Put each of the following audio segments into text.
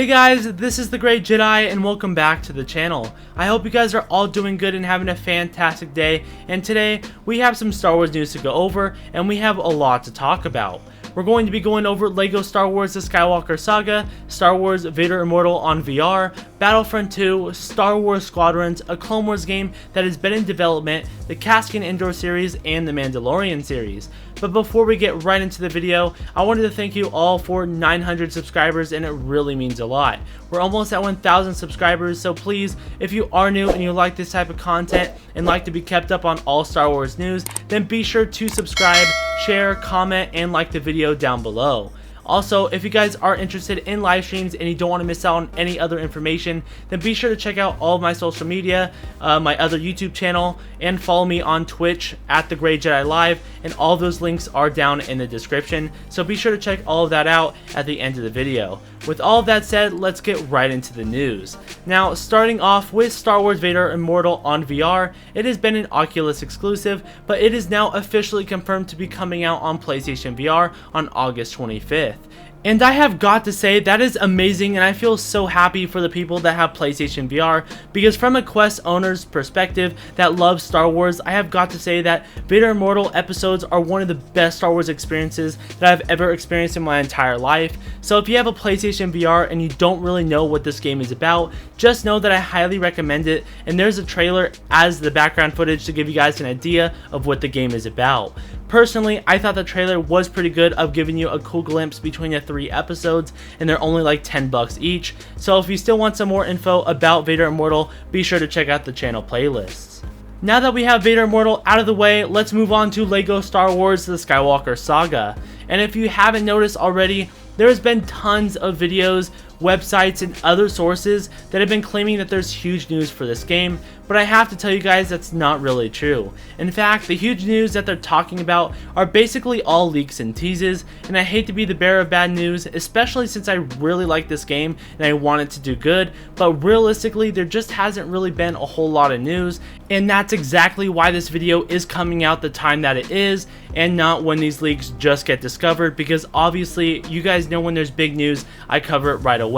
Hey guys, this is the Great Jedi and welcome back to the channel. I hope you guys are all doing good and having a fantastic day, and today we have some Star Wars news to go over and we have a lot to talk about. We're going to be going over LEGO Star Wars The Skywalker Saga, Star Wars Vader Immortal on VR, Battlefront 2, Star Wars Squadrons, a Clone Wars game that has been in development, the Cassian Andor Series, and the Mandalorian Series. But before we get right into the video, I wanted to thank you all for 900 subscribers, and it really means a lot. We're almost at 1,000 subscribers, so please, if you are new and you like this type of content and like to be kept up on all Star Wars news, then be sure to subscribe, share, comment, and like the video down below. Also, if you guys are interested in live streams and you don't want to miss out on any other information, then be sure to check out all of my social media, my other YouTube channel, and follow me on Twitch at The Great Jedi Live, and all those links are down in the description, so be sure to check all of that out at the end of the video. With all of that said, let's get right into the news. Now, starting off with Star Wars Vader Immortal on VR, it has been an Oculus exclusive, but it is now officially confirmed to be coming out on PlayStation VR on August 25th. And I have got to say, that is amazing, and I feel so happy for the people that have PlayStation VR, because from a Quest owner's perspective that loves Star Wars, I have got to say that Vader Immortal episodes are one of the best Star Wars experiences that I've ever experienced in my entire life. So if you have a PlayStation VR and you don't really know what this game is about, just know that I highly recommend it, and there's a trailer as the background footage to give you guys an idea of what the game is about. Personally, I thought the trailer was pretty good of giving you a cool glimpse between the 3 episodes, and they're only like $10 each. So if you still want some more info about Vader Immortal, be sure to check out the channel playlists. Now that we have Vader Immortal out of the way, let's move on to LEGO Star Wars The Skywalker Saga. And if you haven't noticed already, there has been tons of videos, websites, and other sources that have been claiming that there's huge news for this game, but I have to tell you guys that's not really true. In fact, the huge news that they're talking about are basically all leaks and teases, and I hate to be the bearer of bad news, especially since I really like this game and I want it to do good, but realistically there just hasn't really been a whole lot of news, and that's exactly why this video is coming out the time that it is, and not when these leaks just get discovered, because obviously you guys know when there's big news, I cover it right away.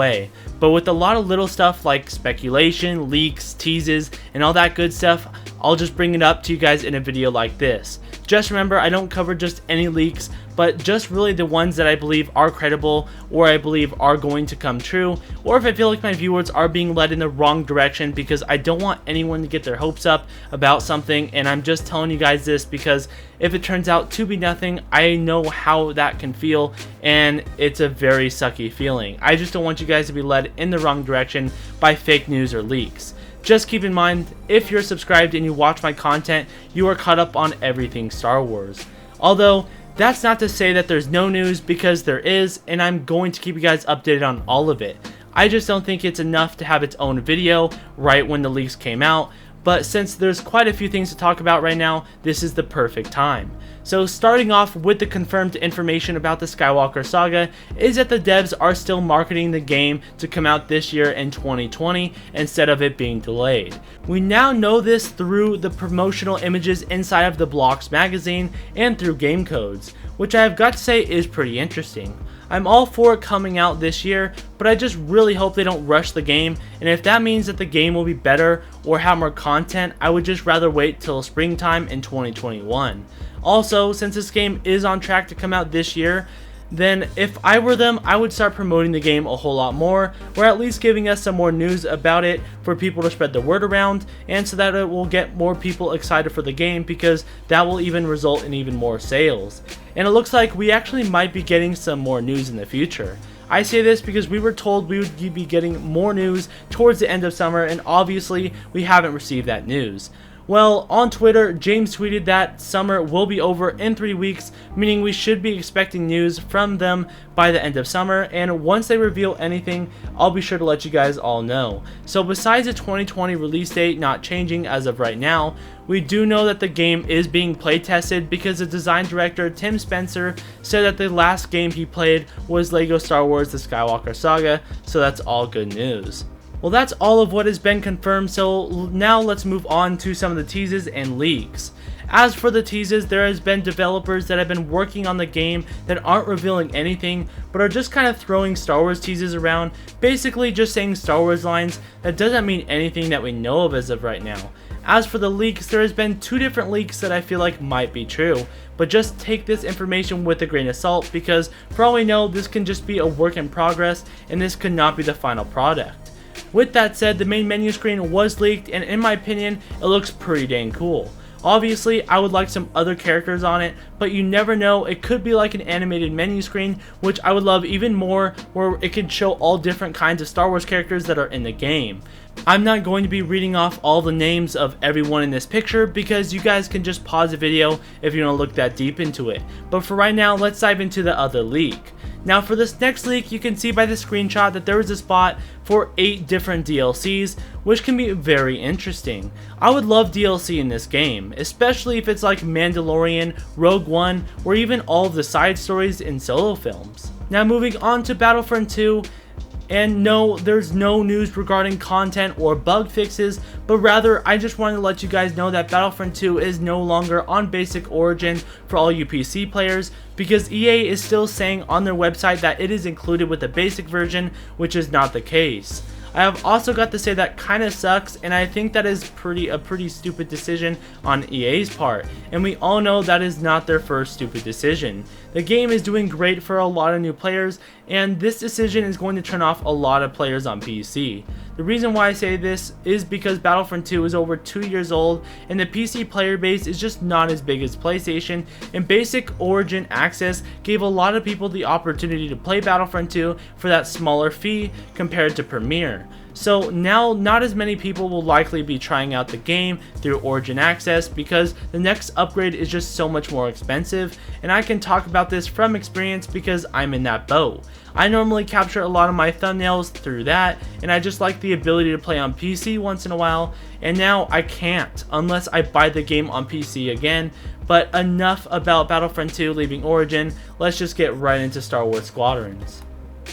But with a lot of little stuff like speculation, leaks, teases, and all that good stuff, I'll just bring it up to you guys in a video like this. Just remember, I don't cover just any leaks, but just really the ones that I believe are credible, or I believe are going to come true, or if I feel like my viewers are being led in the wrong direction, because I don't want anyone to get their hopes up about something, and I'm just telling you guys this because if it turns out to be nothing, I know how that can feel, and it's a very sucky feeling. I just don't want you guys to be led in the wrong direction by fake news or leaks. Just keep in mind, if you're subscribed and you watch my content, you are caught up on everything Star Wars. Although, that's not to say that there's no news, because there is, and I'm going to keep you guys updated on all of it. I just don't think it's enough to have its own video right when the leaks came out, but since there's quite a few things to talk about right now, this is the perfect time. So starting off with the confirmed information about the Skywalker Saga is that the devs are still marketing the game to come out this year in 2020 instead of it being delayed. We now know this through the promotional images inside of the Blocks magazine and through game codes, which I have got to say is pretty interesting. I'm all for it coming out this year, but I just really hope they don't rush the game, and if that means that the game will be better or have more content, I would just rather wait till springtime in 2021. Also, since this game is on track to come out this year, then if I were them, I would start promoting the game a whole lot more, or at least giving us some more news about it for people to spread the word around, and so that it will get more people excited for the game, because that will even result in even more sales. And it looks like we actually might be getting some more news in the future. I say this because we were told we would be getting more news towards the end of summer, and obviously we haven't received that news. Well, on Twitter, James tweeted that summer will be over in 3 weeks, meaning we should be expecting news from them by the end of summer, and once they reveal anything, I'll be sure to let you guys all know. So besides the 2020 release date not changing as of right now, we do know that the game is being play tested, because the design director Tim Spencer said that the last game he played was LEGO Star Wars The Skywalker Saga, so that's all good news. Well, that's all of what has been confirmed, so now let's move on to some of the teases and leaks. As for the teases, there has been developers that have been working on the game that aren't revealing anything, but are just kind of throwing Star Wars teases around, basically just saying Star Wars lines that doesn't mean anything that we know of as of right now. As for the leaks, there has been 2 different leaks that I feel like might be true, but just take this information with a grain of salt, because for all we know, this can just be a work in progress, and this could not be the final product. With that said, the main menu screen was leaked, and in my opinion, it looks pretty dang cool. Obviously, I would like some other characters on it, but you never know, it could be like an animated menu screen, which I would love even more, where it could show all different kinds of Star Wars characters that are in the game. I'm not going to be reading off all the names of everyone in this picture, because you guys can just pause the video if you want to look that deep into it. But for right now, let's dive into the other leak. Now for this next leak, you can see by the screenshot that there is a spot for 8 different DLCs, which can be very interesting. I would love DLC in this game, especially if it's like Mandalorian, Rogue One, or even all of the side stories in solo films. Now moving on to Battlefront 2, and no, there's no news regarding content or bug fixes, but rather I just wanted to let you guys know that Battlefront 2 is no longer on basic origin for all you PC players, because EA is still saying on their website that it is included with the basic version, which is not the case. I have also got to say that kinda sucks, and I think that is a pretty stupid decision on EA's part, and we all know that is not their first stupid decision. The game is doing great for a lot of new players, and this decision is going to turn off a lot of players on PC. The reason why I say this is because Battlefront 2 is over 2 years old, and the PC player base is just not as big as PlayStation, and basic Origin access gave a lot of people the opportunity to play Battlefront 2 for that smaller fee compared to Premier. So now not as many people will likely be trying out the game through Origin Access, because the next upgrade is just so much more expensive, and I can talk about this from experience because I'm in that boat. I normally capture a lot of my thumbnails through that, and I just like the ability to play on PC once in a while, and now I can't unless I buy the game on PC again. But enough about Battlefront 2 leaving Origin, let's just get right into Star Wars Squadrons.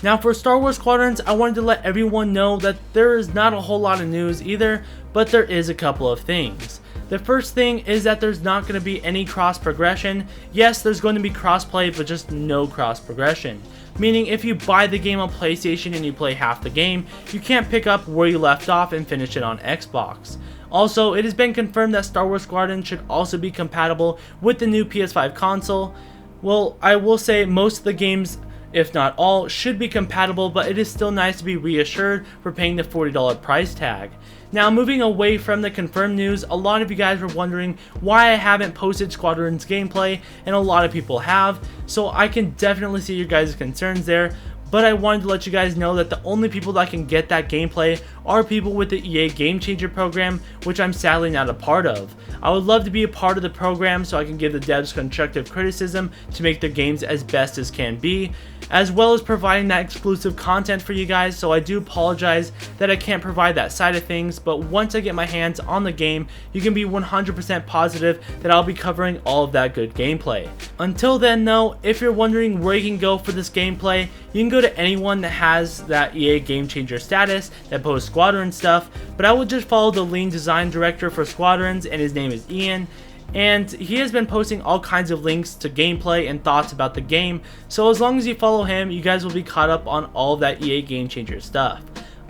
Now for Star Wars Squadrons, I wanted to let everyone know that there is not a whole lot of news either, but there is a couple of things. The first thing is that there's not going to be any cross progression. Yes, there's going to be crossplay, but just no cross progression. Meaning if you buy the game on PlayStation and you play half the game, you can't pick up where you left off and finish it on Xbox. Also, it has been confirmed that Star Wars Squadron should also be compatible with the new PS5 console. Well, I will say most of the games, if not all, should be compatible, but it is still nice to be reassured for paying the $40 price tag. Now moving away from the confirmed news, a lot of you guys were wondering why I haven't posted Squadrons gameplay, and a lot of people have, so I can definitely see your guys' concerns there. But I wanted to let you guys know that the only people that can get that gameplay are people with the EA Game Changer program, which I'm sadly not a part of. I would love to be a part of the program so I can give the devs constructive criticism to make their games as best as can be, as well as providing that exclusive content for you guys, so I do apologize that I can't provide that side of things, but once I get my hands on the game, you can be 100% positive that I'll be covering all of that good gameplay. Until then though, if you're wondering where you can go for this gameplay, you can go to anyone that has that EA Game Changer status that posts Squadron stuff, but I would just follow the lead design director for Squadrons, and his name is Ian, and he has been posting all kinds of links to gameplay and thoughts about the game, so as long as you follow him, you guys will be caught up on all of that EA Game Changer stuff.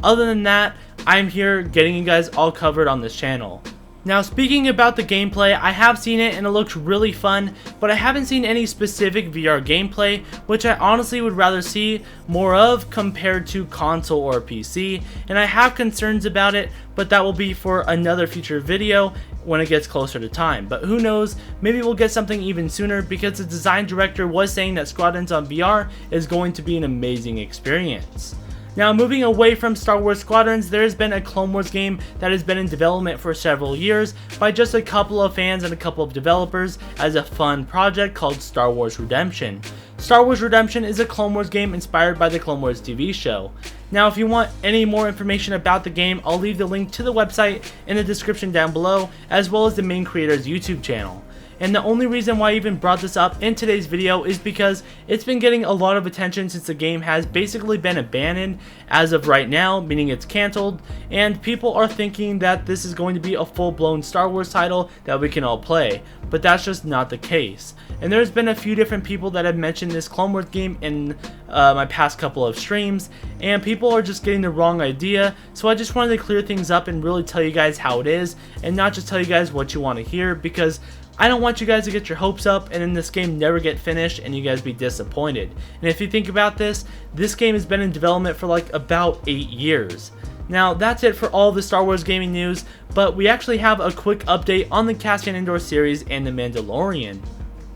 Other than that, I'm here getting you guys all covered on this channel. Now speaking about the gameplay, I have seen it and it looks really fun, but I haven't seen any specific VR gameplay, which I honestly would rather see more of compared to console or PC, and I have concerns about it, but that will be for another future video when it gets closer to time. But who knows, maybe we'll get something even sooner, because the design director was saying that Squadrons on VR is going to be an amazing experience. Now moving away from Star Wars Squadrons, there has been a Clone Wars game that has been in development for several years by just a couple of fans and a couple of developers as a fun project called Star Wars Redemption. Star Wars Redemption is a Clone Wars game inspired by the Clone Wars TV show. Now if you want any more information about the game, I'll leave the link to the website in the description down below, as well as the main creator's YouTube channel. and the only reason why I even brought this up in today's video is because it's been getting a lot of attention since the game has basically been abandoned as of right now, meaning it's canceled, and people are thinking that this is going to be a full-blown Star Wars title that we can all play, but that's just not the case. And there's been a few different people that have mentioned this Clone Wars game in my past couple of streams, and people are just getting the wrong idea, so I just wanted to clear things up and really tell you guys how it is, and not just tell you guys what you want to hear, because I don't want you guys to get your hopes up and then this game never get finished and you guys be disappointed. And if you think about this game has been in development for like about 8 years. Now that's it for all the Star Wars gaming news, but we actually have a quick update on the Cassian Andor series and the Mandalorian.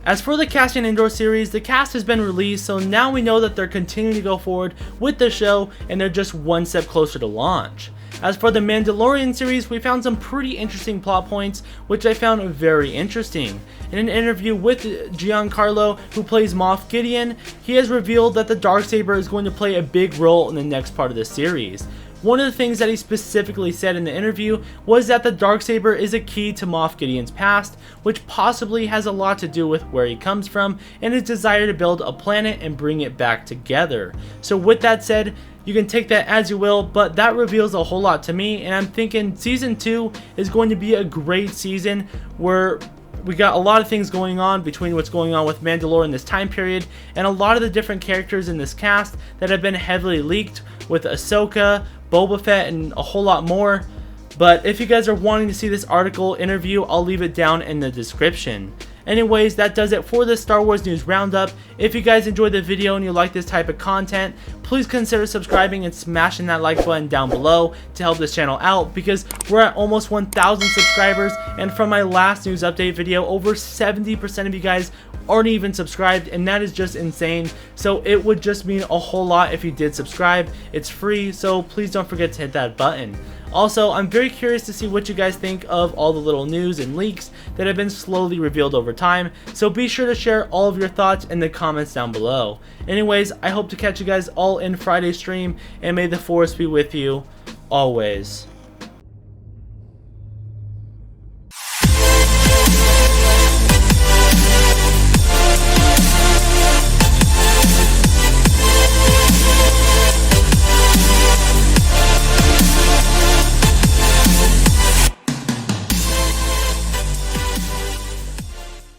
As for the Cassian Andor series, the cast has been released, so now we know that they're continuing to go forward with the show and they're just one step closer to launch. As for the Mandalorian series, we found some pretty interesting plot points, which I found very interesting. In an interview with Giancarlo, who plays Moff Gideon, he has revealed that the Darksaber is going to play a big role in the next part of the series. One of the things that he specifically said in the interview was that the Darksaber is a key to Moff Gideon's past, which possibly has a lot to do with where he comes from and his desire to build a planet and bring it back together. So with that said, you can take that as you will, but that reveals a whole lot to me, and I'm thinking Season 2 is going to be a great season where we got a lot of things going on between what's going on with Mandalore in this time period and a lot of the different characters in this cast that have been heavily leaked with Ahsoka, Boba Fett, and a whole lot more. But if you guys are wanting to see this article interview, I'll leave it down in the description. Anyways, that does it for the Star Wars News Roundup. If you guys enjoyed the video and you like this type of content, please consider subscribing and smashing that like button down below to help this channel out, because we're at almost 1,000 subscribers, and from my last news update video, over 70% of you guys aren't even subscribed, and that is just insane. So it would just mean a whole lot if you did subscribe. It's free, so please don't forget to hit that button. Also, I'm very curious to see what you guys think of all the little news and leaks that have been slowly revealed over time, so be sure to share all of your thoughts in the comments down below. Anyways, I hope to catch you guys all in Friday's stream, and may the Force be with you always.